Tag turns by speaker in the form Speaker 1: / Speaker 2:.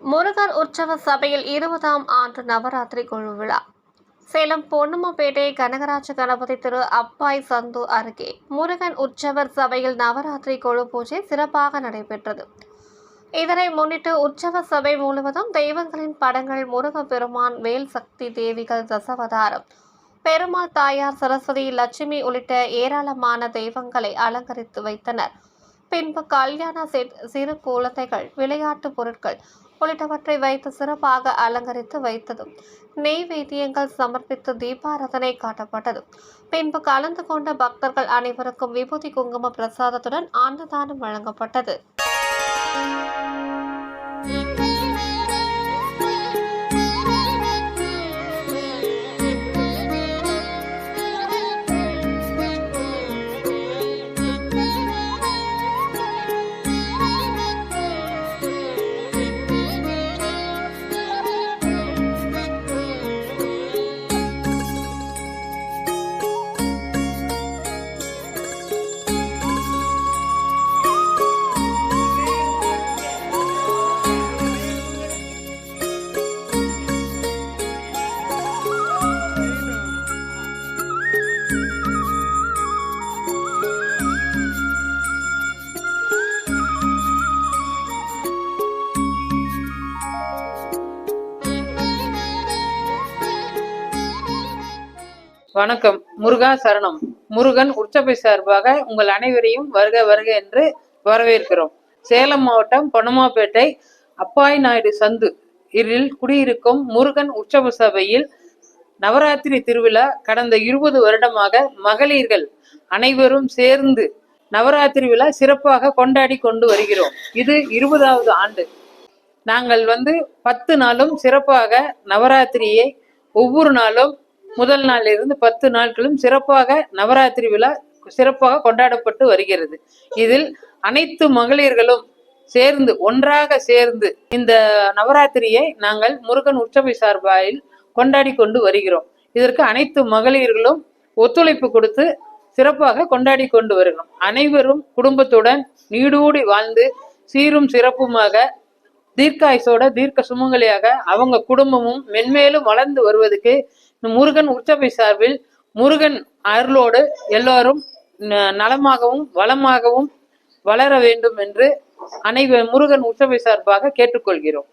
Speaker 1: முருகன் உற்சவ சபையில் 20ஆம் ஆண்டு நவராத்திரி குழு விழா. சேலம் பொன்னம்மாபேட்டை கனகராஜ கணபதி திரு அப்பாய் சந்து அருகே முருகன் உற்சவர் சபையில் நவராத்திரி குழு பூஜை சிறப்பாக நடைபெற்றது. இதனை முன்னிட்டு உற்சவ சபை முழுவதும் தெய்வங்களின் படங்கள், முருகப் பெருமான், வேல் சக்தி தேவிகள், தசாவதாரம், பெருமாள் தாயார், சரஸ்வதி, லட்சுமி உள்ளிட்ட ஏராளமான தெய்வங்களை அலங்கரித்து வைத்தனர். பின்பு கல்யாண செட், சிறு குழந்தைகள் விளையாட்டு பொருட்கள் உள்ளிட்டவற்றை வைத்து சிறப்பாக அலங்கரித்து வைத்ததும் நெய்வேத்தியங்கள் சமர்ப்பித்து தீபாராதனை காட்டப்பட்டது. பின்பு கலந்து கொண்ட பக்தர்கள் அனைவருக்கும் விபூதி குங்கும பிரசாதத்துடன் அன்னதானம் வழங்கப்பட்டது.
Speaker 2: வணக்கம். முருகா சரணம். முருகன் உற்சபை சார்பாக உங்கள் அனைவரையும் வருக வருக என்று வரவேற்கிறோம். சேலம் மாவட்டம் பொன்னம்மாபேட்டை அப்பாய் நாயுடு சந்து இதில் குடியிருக்கும் முருகன் உற்சவ சபையில் நவராத்திரி திருவிழா கடந்த 20 வருடமாக மகளிர்கள் அனைவரும் சேர்ந்து நவராத்திரி விழா சிறப்பாக கொண்டாடி கொண்டு வருகிறோம். இது 20வது ஆண்டு. நாங்கள் 10 நாளும் சிறப்பாக நவராத்திரியை ஒவ்வொரு நாளும் முதல் நாளிலிருந்து 10 நாட்களும் சிறப்பாக நவராத்திரி விழா சிறப்பாக கொண்டாடப்பட்டு வருகிறது. இதில் அனைத்து மகளிர்களும் சேர்ந்து ஒன்றாக சேர்ந்து இந்த நவராத்திரியை நாங்கள் முருகன் உற்சபை சார்பாயில் கொண்டாடி கொண்டு வருகிறோம். இதற்கு அனைத்து மகளிர்களும் ஒத்துழைப்பு கொடுத்து சிறப்பாக கொண்டாடி கொண்டு வருகிறோம். அனைவரும் குடும்பத்துடன் நீடூடி வாழ்ந்து சீரும் சிறப்புமாக தீர்க்காயுசோட தீர்க்க சுமங்கலியாக அவங்க குடும்பமும் மென்மேலும் வளர்ந்து வருவதற்கு முருகன் உற்சபை சார்பில் முருகன் அருளோடு எல்லோரும் நலமாகவும் வளமாகவும் வளர வேண்டும் என்று முருகன் உற்சபை சார்பாக கேட்டுக்கொள்கிறோம்.